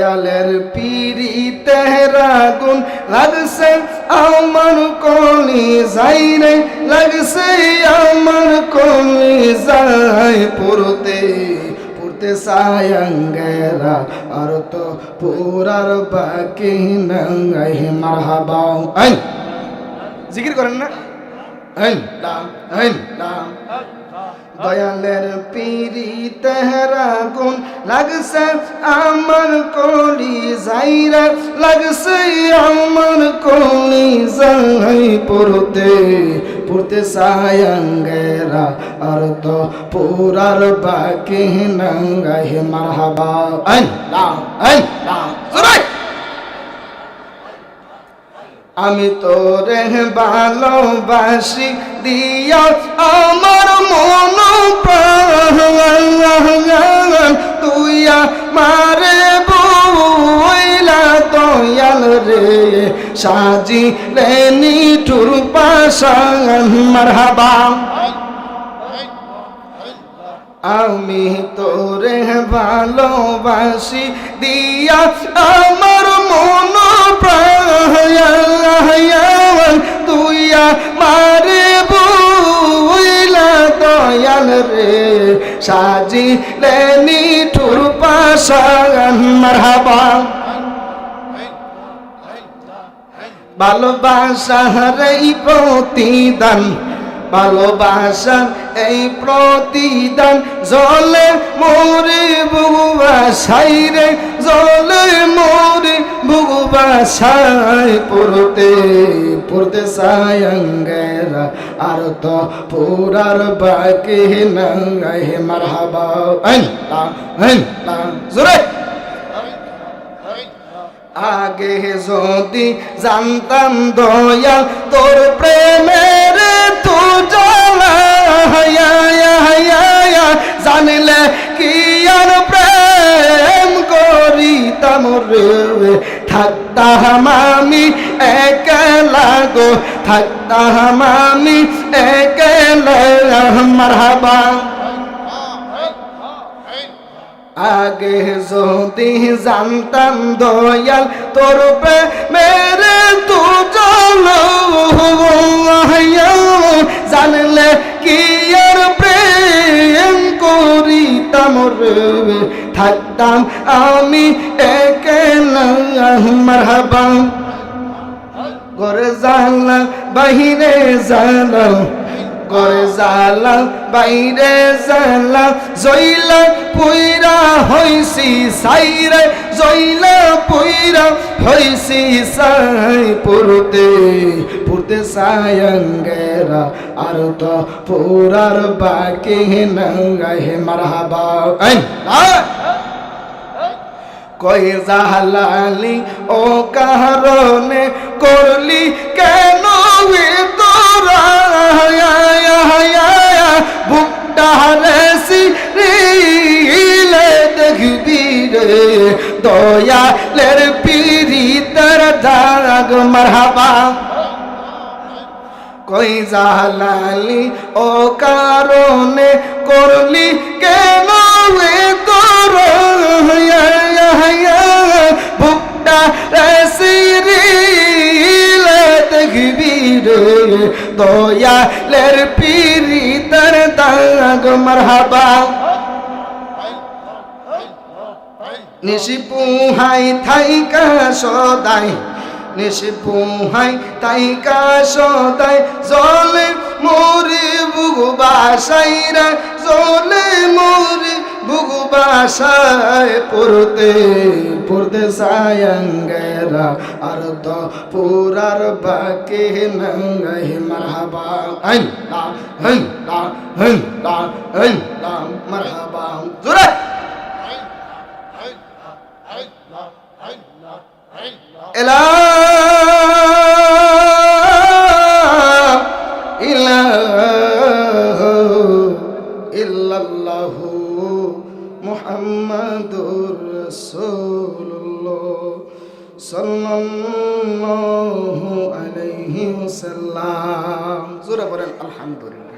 দয়ালের পিরিতে রাগুন লাগছে আমার কলি যাই রে, লাগছে আমার কলি যাই পড়তে পড়তে সায়ঙ্গেরা আর তো পুরার বাকি নাই। মারহাবা আইন জিকির করেন না, আইন লাম আইন লাম। দয়ালের পিরিতে রাগুন লাগছে আমার কলি যাইরা, লাগছে আমার কলি যাই পড়তে পড়তে সায়ঙ্গেরা আর তো পুরার বাকি নাই। মারহাবা আইন লাম আইন লাম। আমি তোরে ভালোবাসি দিয়া আমার মন প্রাণ, তুই আমারে বইলা দয়াল রে সাজিলে নিঠুর পাশান। মারহাবা আমি তোরে ভালোবাসি দিয়া আমার মন প্রাণ, তুই আমারে বইলা দয়াল রে সাজিলে নিঠুর পাশান। মারহাবা ভালোবাসার এই প্রতিদান, ভালোবাসার এই প্রতিদান জলে মোরে বুবাসাই রে, জলে মোরে বুবাসাই পড়তে পড়তে সায়ঙ্গেরা আর তো পুরার বাকি নাই। মারহাবা আইন লা আইন লা জোরে। আগে যদি জানতাম দয়াল তোর প্রেমের তু জ্বালা, জানলে কি আর প্রেম করিতাম রে, থাকতাম আমি একলা গো, থাকতাম আমি একলা। মারহাবা আগে যদি জানতাম দয়াল তোর প্রেমের তু জ্বালা, জানলে কি আর প্রেম করিতাম রে, থাকতাম আমি একলা। মারহাবা ঘরে জালা বাহিরে জালা, ঘরে জালা বাইরে জালা, জইলা পুইরা হইছি সাইরে, জইলা পুইরা হইছি সাই পড়তে পড়তে সায়ঙ্গেরা আর তো পুরার বাকি নাই। মারহাবা আইন কই জালালি ও কারণে করলি কেন তোরা, বুকটা রেসি রিলে দেখবি রে দয়ালের পিরিতের দাগ। মারহাবা কই জালালি ও কারণে করলি কেন তোরা, বুকটা রেসিরিলে দেখবি রে দয়ালের পিরিতের দাগ। মারহাবা নিশি পুহাই থাইকা সদাই, নিশি পুহাই তাইকা সদাই, জলে মোরে বুবাসাই রে, জলে মোরে বুবাসায় পড়তে পড়তে সায়ঙ্গেরা আর তো পুরার বাকি নাই। মারহাবা আইন লা আইন লা আইন লা আইন লা। মারহাবা জোরে। এলা ইলাহা ইল্লাল্লাহু মুহাম্মাদুর রাসূলুল্লাহ সাল্লাল্লাহু আলাইহি ওয়াসাল্লাম। জোরে বলেন আলহামদুলিল্লাহ।